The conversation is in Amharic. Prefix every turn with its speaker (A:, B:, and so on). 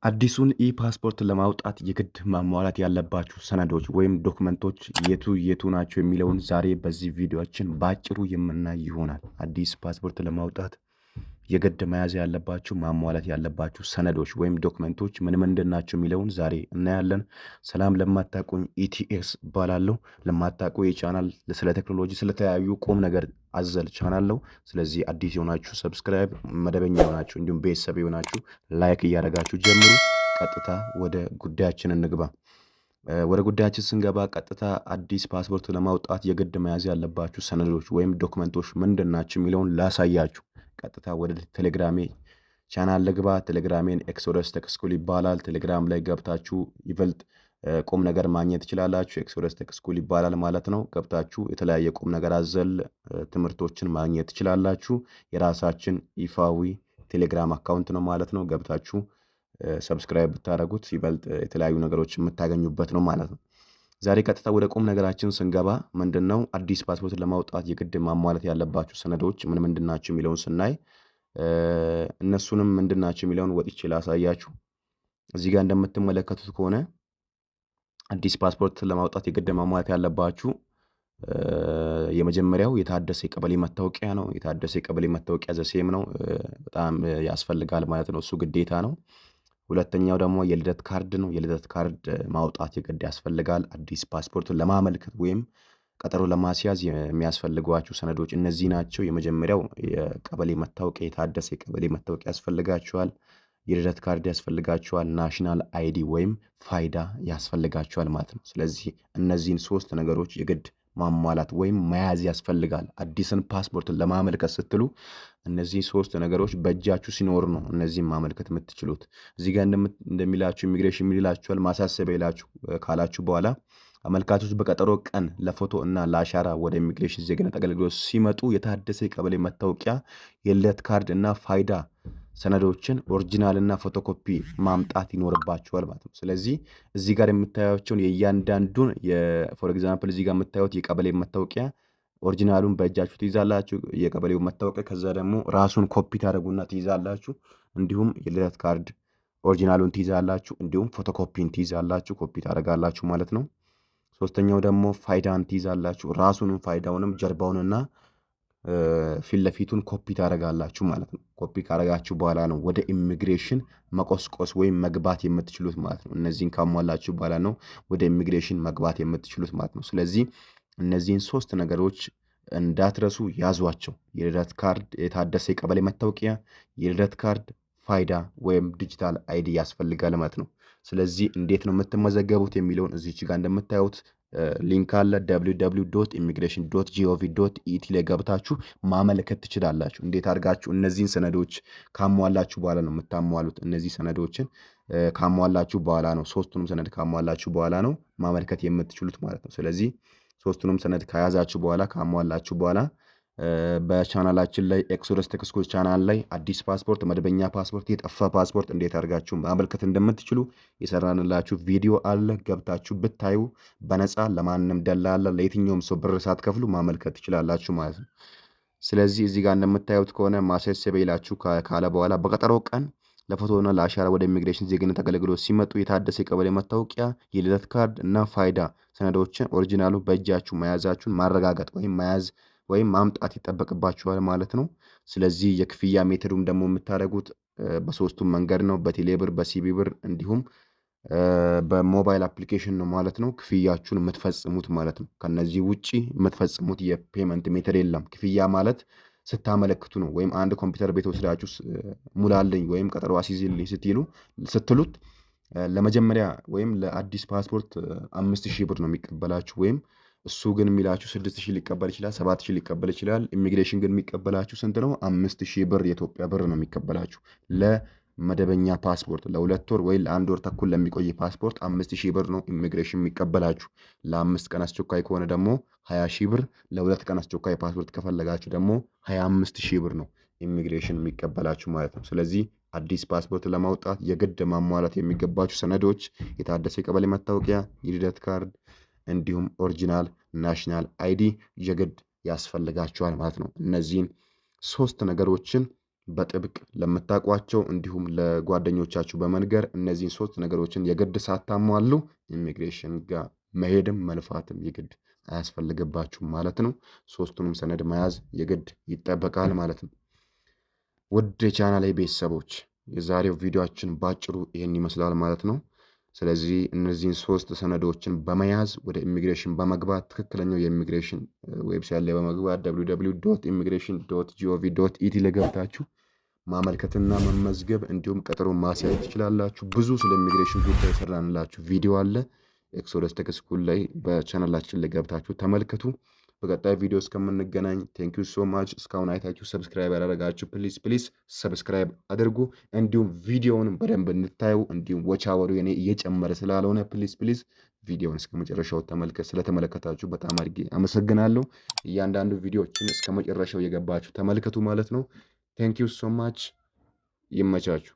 A: አዲሱን ኢ-ፓስፖርት ለማውጣት የግድ ማሟላት ያለባችሁ ሰነዶች ወይም ዶክመንቶች የቱ ናቸው የሚለውን ዛሬ በዚህ ቪዲዮአችን ባጭሩ የምናይ ይሆናል። አዲስ ፓስፖርት ለማውጣት የግድ መያዝ ያለባችሁ ማሟላት ያለባችሁ ሰነዶች ወይም ዶክመንቶች ምንድን ናቸው የሚለውን ዛሬ እናያለን። ሰላም ለማታውቁኝ ኢቲኤስ እባላለሁ። ለማታውቁ የቻናል ስለ ቴክኖሎጂ ስለተለያዩ ቁም ነገር አዘል ቻናል ነው። ስለዚህ አዲስ የሆናችሁ ሰብስክራይብ፣ መደበኛ የሆናችሁ እንዲሁም ቤተሰብ የሆናችሁ ላይክ እያደረጋችሁ ጀምሩ። ቀጥታ ወደ ጉዳያችን እንግባ። ወደ ጉዳያችን ስንገባ ቀጥታ አዲስ ፓስፖርት ለማውጣት የግድ መያዝ ያለባችሁ ሰነዶች ወይም ዶክመንቶች ምንድን ናቸው የሚለውን ላሳያችሁ። ቀጥታ ወደ ቴሌግራሜ ቻናል ልግባ። ቴሌግራሜን ኤክሶደስ ቴክ ስኩል ይባላል። ቴሌግራም ላይ ገብታችሁ ይበልጥ ቁም ነገር ማግኘት ትችላላችሁ። ኤክሶደስ ቴክ ስኩል ይባላል ማለት ነው። ገብታችሁ የተለያየ ቁም ነገር አዘል ትምህርቶችን ማግኘት ትችላላችሁ። የራሳችን ይፋዊ ቴሌግራም አካውንት ነው ማለት ነው። ገብታችሁ ሰብስክራይብ ብታደርጉት ይበልጥ የተለያዩ ነገሮች የምታገኙበት ነው ማለት ነው። ዛሬ ቀጥታ ወደ ቁም ነገራችን ስንገባ ምንድነው አዲስ ፓስፖርት ለማውጣት የግድ ማሟላት ያለባችሁ ሰነዶች ምንድን ናቸው የሚለውን ስናይ እነሱንም ምንድን ናቸው የሚለውን ወጥቼ ላሳያችሁ። እዚህ ጋር እንደምትመለከቱት ከሆነ አዲስ ፓስፖርት ለማውጣት የግድ ማሟላት ያለባችሁ የመጀመሪያው የታደሰ የቀበሌ መታወቂያ ነው። የታደሰ የቀበሌ መታወቂያ ዘሴም ነው፣ በጣም ያስፈልጋል ማለት ነው። እሱ ግዴታ ነው። ሁለተኛው ደግሞ የልደት ካርድ ነው። የልደት ካርድ ማውጣት የግድ ያስፈልጋል። አዲስ ፓስፖርቱን ለማመልከት ወይም ቀጠሮ ለማስያዝ የሚያስፈልጓችሁ ሰነዶች እነዚህ ናቸው። የመጀመሪያው የቀበሌ መታወቂያ፣ የታደሰ የቀበሌ መታወቂያ ያስፈልጋችኋል። የልደት ካርድ ያስፈልጋችኋል። ናሽናል አይዲ ወይም ፋይዳ ያስፈልጋችኋል ማለት ነው። ስለዚህ እነዚህን ሶስት ነገሮች የግድ ማሟላት ወይም መያዝ ያስፈልጋል። አዲስን ፓስፖርትን ለማመልከት ስትሉ እነዚህ ሶስት ነገሮች በእጃችሁ ሲኖር ነው እነዚህን ማመልከት የምትችሉት። እዚህ ጋር እንደሚላችሁ ኢሚግሬሽን የሚላችኋል ማሳሰቢያ ይላችሁ ካላችሁ በኋላ አመልካቾች በቀጠሮ ቀን ለፎቶ እና ለአሻራ ወደ ኢሚግሬሽን ዜግነት አገልግሎት ሲመጡ የታደሰ የቀበሌ መታወቂያ፣ የልደት ካርድ እና ፋይዳ ሰነዶችን ኦሪጂናል እና ፎቶኮፒ ማምጣት ይኖርባቸዋል ማለት ነው። ስለዚህ እዚህ ጋር የምታዩቸውን የእያንዳንዱን ፎር ኤግዛምፕል እዚህ ጋር የምታዩት የቀበሌ መታወቂያ ኦሪጂናሉን በእጃችሁ ትይዛላችሁ፣ የቀበሌው መታወቂያ። ከዛ ደግሞ ራሱን ኮፒ ታደርጉና ትይዛላችሁ። እንዲሁም የልደት ካርድ ኦሪጂናሉን ትይዛላችሁ፣ እንዲሁም ፎቶኮፒን ትይዛላችሁ፣ ኮፒ ታደርጋላችሁ ማለት ነው። ሶስተኛው ደግሞ ፋይዳን ትይዛላችሁ። ራሱንም ፋይዳውንም ጀርባውንና ፊት ለፊቱን ኮፒ ታደርጋላችሁ ማለት ነው። ኮፒ ካደረጋችሁ በኋላ ነው ወደ ኢሚግሬሽን መቆስቆስ ወይም መግባት የምትችሉት ማለት ነው። እነዚህን ካሟላችሁ በኋላ ነው ወደ ኢሚግሬሽን መግባት የምትችሉት ማለት ነው። ስለዚህ እነዚህን ሶስት ነገሮች እንዳትረሱ ያዟቸው። የልደት ካርድ፣ የታደሰ የቀበሌ መታወቂያ፣ የልደት ካርድ፣ ፋይዳ ወይም ዲጂታል አይዲ ያስፈልጋል ማለት ነው። ስለዚህ እንዴት ነው የምትመዘገቡት የሚለውን እዚች ጋር እንደምታዩት ሊንክ አለ። www.immigration.gov.et ላይ ገብታችሁ ማመልከት ትችላላችሁ። እንዴት አድርጋችሁ እነዚህን ሰነዶች ካሟላችሁ በኋላ ነው የምታሟሉት። እነዚህ ሰነዶችን ካሟላችሁ በኋላ ነው፣ ሶስቱንም ሰነድ ካሟላችሁ በኋላ ነው ማመልከት የምትችሉት ማለት ነው። ስለዚህ ሶስቱንም ሰነድ ከያዛችሁ በኋላ ካሟላችሁ በኋላ በቻናላችን ላይ ኤክሶደስ ቴክ ስኩል ቻናል ላይ አዲስ ፓስፖርት፣ መደበኛ ፓስፖርት፣ የጠፋ ፓስፖርት እንዴት አድርጋችሁ ማመልከት እንደምትችሉ የሰራንላችሁ ቪዲዮ አለ። ገብታችሁ ብታዩ በነፃ ለማንም ደላላ ለየትኛውም ሰው ብር ሳትከፍሉ ማመልከት ትችላላችሁ ማለት ነው። ስለዚህ እዚህ ጋር እንደምታዩት ከሆነ ማሳሰቢያ ይላችሁ ካለ በኋላ በቀጠሮ ቀን ለፎቶና ለአሻራ ወደ ኢሚግሬሽን ዜግነት አገልግሎት ሲመጡ የታደሰ የቀበሌ መታወቂያ፣ የልደት ካርድ እና ፋይዳ ሰነዶችን ኦሪጂናሉ በእጃችሁ መያዛችሁን ማረጋገጥ ወይም መያዝ ወይም ማምጣት ይጠበቅባችኋል ማለት ነው። ስለዚህ የክፍያ ሜተዱም ደግሞ የምታደርጉት በሶስቱም መንገድ ነው። በቴሌብር፣ በሲቢ ብር እንዲሁም በሞባይል አፕሊኬሽን ነው ማለት ነው ክፍያችሁን የምትፈጽሙት ማለት ነው። ከነዚህ ውጪ የምትፈጽሙት የፔመንት ሜተድ የለም። ክፍያ ማለት ስታመለክቱ ነው። ወይም አንድ ኮምፒውተር ቤት ወስዳችሁ ሙላልኝ ወይም ቀጠሮ አስይዝልኝ ስትሉት ለመጀመሪያ ወይም ለአዲስ ፓስፖርት 5000 ብር ነው የሚቀበላችሁ። ወይም እሱ ግን የሚላችሁ 6000 ሊቀበል ይችላል፣ 7000 ሊቀበል ይችላል። ኢሚግሬሽን ግን የሚቀበላችሁ ስንት ነው? 5000 ብር የኢትዮጵያ ብር ነው የሚቀበላችሁ። ለመደበኛ ፓስፖርት ለ2 ወር ወይ ለ1 ወር ተኩል ለሚቆይ ፓስፖርት 5000 ብር ነው ኢሚግሬሽን የሚቀበላችሁ። ለ5 ቀን አስቸኳይ ከሆነ ደግሞ 20000 ብር፣ ለ2 ቀን አስቸኳይ ፓስፖርት ከፈለጋችሁ ደግሞ 25000 ብር ነው ኢሚግሬሽን የሚቀበላችሁ ማለት ነው። ስለዚህ አዲስ ፓስፖርት ለማውጣት የግድ ማሟላት የሚገባችሁ ሰነዶች የታደሰ የቀበሌ መታወቂያ፣ የልደት ካርድ እንዲሁም ኦሪጂናል ናሽናል አይዲ የግድ ያስፈልጋችኋል ማለት ነው። እነዚህን ሶስት ነገሮችን በጥብቅ ለምታውቋቸው እንዲሁም ለጓደኞቻችሁ በመንገር እነዚህን 3 ነገሮችን የግድ ሳታሟሉ ኢሚግሬሽን ጋር መሄድም መልፋትም የግድ አያስፈልግባችሁም ማለት ነው። 3ቱንም ሰነድ መያዝ የግድ ይጠበቃል ማለት ነው። ውድ የቻናሌ ቤተሰቦች የዛሬው ቪዲዮአችን ባጭሩ ይህን ይመስላል ማለት ነው። ስለዚህ እነዚህን 3 ሰነዶችን በመያዝ ወደ ኢሚግሬሽን በመግባት ትክክለኛው የኢሚግሬሽን ዌብሳይት ላይ በመግባት www.immigration.gov.et ላይ ገብታችሁ ማመልከትና መመዝገብ እንዲሁም ቀጠሮ ማስያዝ ትችላላችሁ። ብዙ ስለ ኢሚግሬሽን ጉዳይ የሰራንላችሁ ቪዲዮ አለ ኤክሶደስ ቴክ ስኩል ላይ በቻናላችን ላይ ገብታችሁ ተመልከቱ። በቀጣይ ቪዲዮ እስከምንገናኝ ቴንክ ዩ ሶ ማች። እስካሁን አይታችሁ ሰብስክራይብ ያደረጋችሁ ፕሊዝ ሰብስክራይብ አድርጉ። እንዲሁም ቪዲዮውን በደንብ እንድታዩ እንዲሁም ወቻ ወሩ የኔ እየጨመረ ስላልሆነ ፕሊዝ ቪዲዮውን እስከ መጨረሻው ስለተመለከታችሁ በጣም አድርጌ አመሰግናለሁ። እያንዳንዱ ቪዲዮዎችን እስከ መጨረሻው የገባችሁ ተመልከቱ ማለት ነው። ቴንክ ዩ ሶ ማች። ይመቻችሁ።